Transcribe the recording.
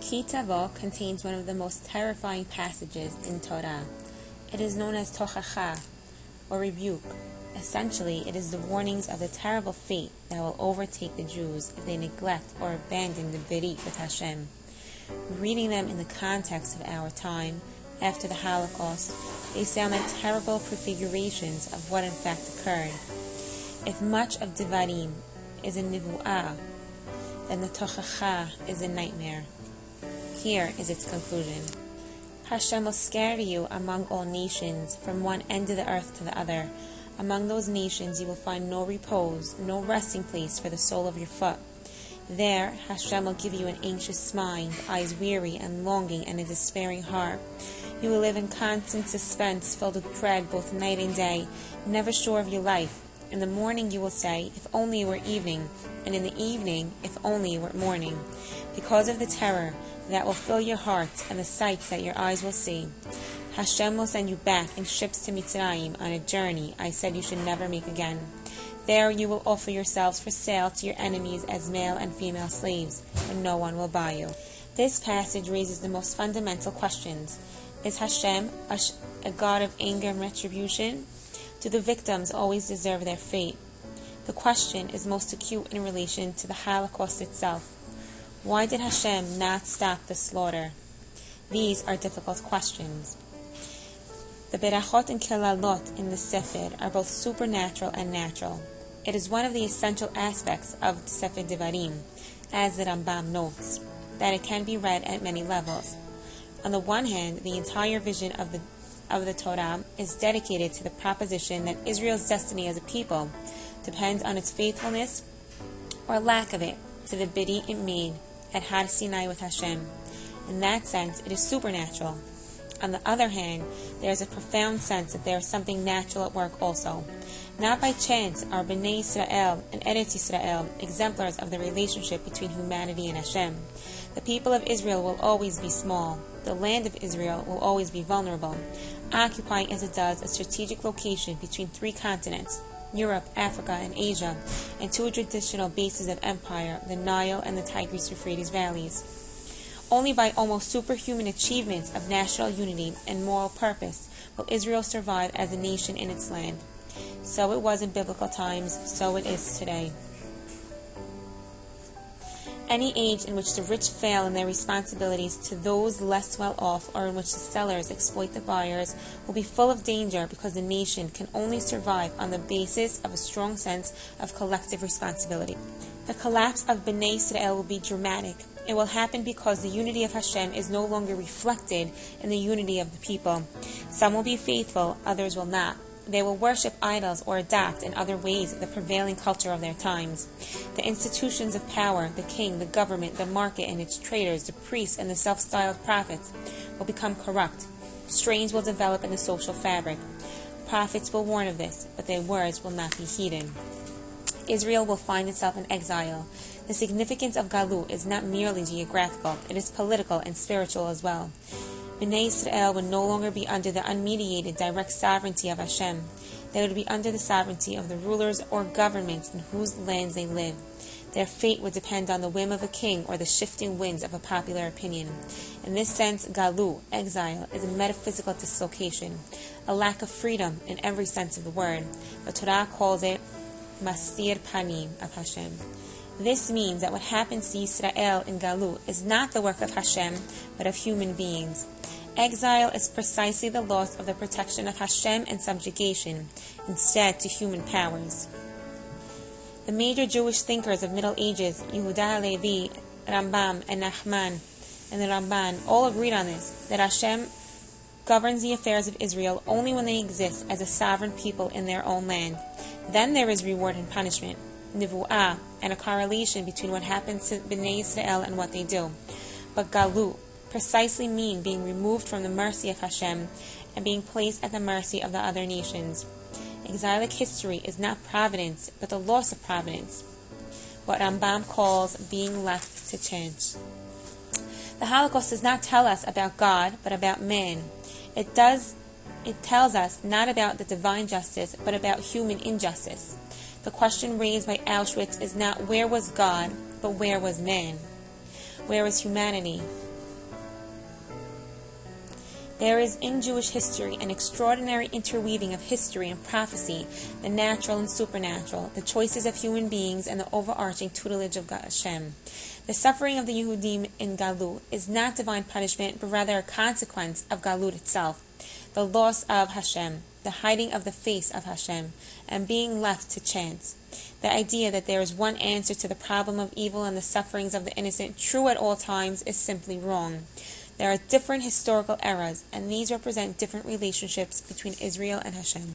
Ki Tavo contains one of the most terrifying passages in Torah. It is known as Tochacha, or rebuke. Essentially, it is the warnings of the terrible fate that will overtake the Jews if they neglect or abandon the Berit with Hashem. Reading them in the context of our time, after the Holocaust, they sound like terrible prefigurations of what in fact occurred. If much of Devarim is a nivu'ah, then the Tochacha is a nightmare. Here is its conclusion. Hashem will scatter you among all nations, from one end of the earth to the other. Among those nations you will find no repose, no resting place for the sole of your foot. There Hashem will give you an anxious mind, eyes weary and longing, and a despairing heart. You will live in constant suspense, filled with dread both night and day, never sure of your life. In the morning you will say, if only it were evening, and in the evening, if only it were morning, because of the terror that will fill your hearts and the sights that your eyes will see. Hashem will send you back in ships to Mitzrayim on a journey I said you should never make again. There you will offer yourselves for sale to your enemies as male and female slaves, and no one will buy you. This passage raises the most fundamental questions. Is Hashem a God of anger and retribution? Do the victims always deserve their fate? The question is most acute in relation to the Holocaust itself. Why did Hashem not stop the slaughter? These are difficult questions. The Bרכות and וקללות in the Sefer are both supernatural and natural. It is one of the essential aspects of the Sefer Devarim, as the Rambam notes, that it can be read at many levels. On the one hand, the entire vision of the Torah is dedicated to the proposition that Israel's destiny as a people depends on its faithfulness or lack of it to the Berit it made at Har Sinai with Hashem. In that sense, it is supernatural. On the other hand, there is a profound sense that there is something natural at work also. Not by chance are Bnei Israel and Eretz Israel exemplars of the relationship between humanity and Hashem. The people of Israel will always be small. The land of Israel will always be vulnerable, occupying as it does a strategic location between three continents, Europe, Africa, and Asia, and two traditional bases of empire, the Nile and the Tigris-Euphrates valleys. Only by almost superhuman achievements of national unity and moral purpose will Israel survive as a nation in its land. So it was in biblical times, so it is today. Any age in which the rich fail in their responsibilities to those less well off, or in which the sellers exploit the buyers, will be full of danger, because the nation can only survive on the basis of a strong sense of collective responsibility. The collapse of Bnei Israel will be dramatic. It will happen because the unity of Hashem is no longer reflected in the unity of the people. Some will be faithful, others will not. They will worship idols or adopt in other ways the prevailing culture of their times. The institutions of power, the king, the government, the market and its traders, the priests and the self-styled prophets will become corrupt. Strains will develop in the social fabric. Prophets will warn of this, but their words will not be heeded. Israel will find itself in exile. The significance of Galut is not merely geographical, it is political and spiritual as well. Bnei Israel would no longer be under the unmediated direct sovereignty of Hashem. They would be under the sovereignty of the rulers or governments in whose lands they live. Their fate would depend on the whim of a king or the shifting winds of a popular opinion. In this sense, Galut, exile, is a metaphysical dislocation, a lack of freedom in every sense of the word. The Torah calls it Mastir Panim of Hashem. This means that what happens to Israel in Galut is not the work of Hashem, but of human beings. Exile is precisely the loss of the protection of Hashem and subjugation, instead to human powers. The major Jewish thinkers of Middle Ages, Yehuda Halevi, Rambam, and Nachman, and the Ramban, all agreed on this, that Hashem governs the affairs of Israel only when they exist as a sovereign people in their own land. Then there is reward and punishment, nivu'ah, and a correlation between what happens to Bnei Israel and what they do. But Galut precisely mean being removed from the mercy of Hashem and being placed at the mercy of the other nations. Exilic history is not providence, but the loss of providence, what Rambam calls being left to chance. The Holocaust does not tell us about God, but about man. It tells us not about the divine justice, but about human injustice. The question raised by Auschwitz is not where was God, but where was man? Where was humanity? There is in Jewish history an extraordinary interweaving of history and prophecy, the natural and supernatural, the choices of human beings, and the overarching tutelage of Hashem. The suffering of the Yehudim in Galut is not divine punishment, but rather a consequence of Galut itself, the loss of Hashem, the hiding of the face of Hashem, and being left to chance. The idea that there is one answer to the problem of evil and the sufferings of the innocent, true at all times, is simply wrong. There are different historical eras, and these represent different relationships between Israel and Hashem.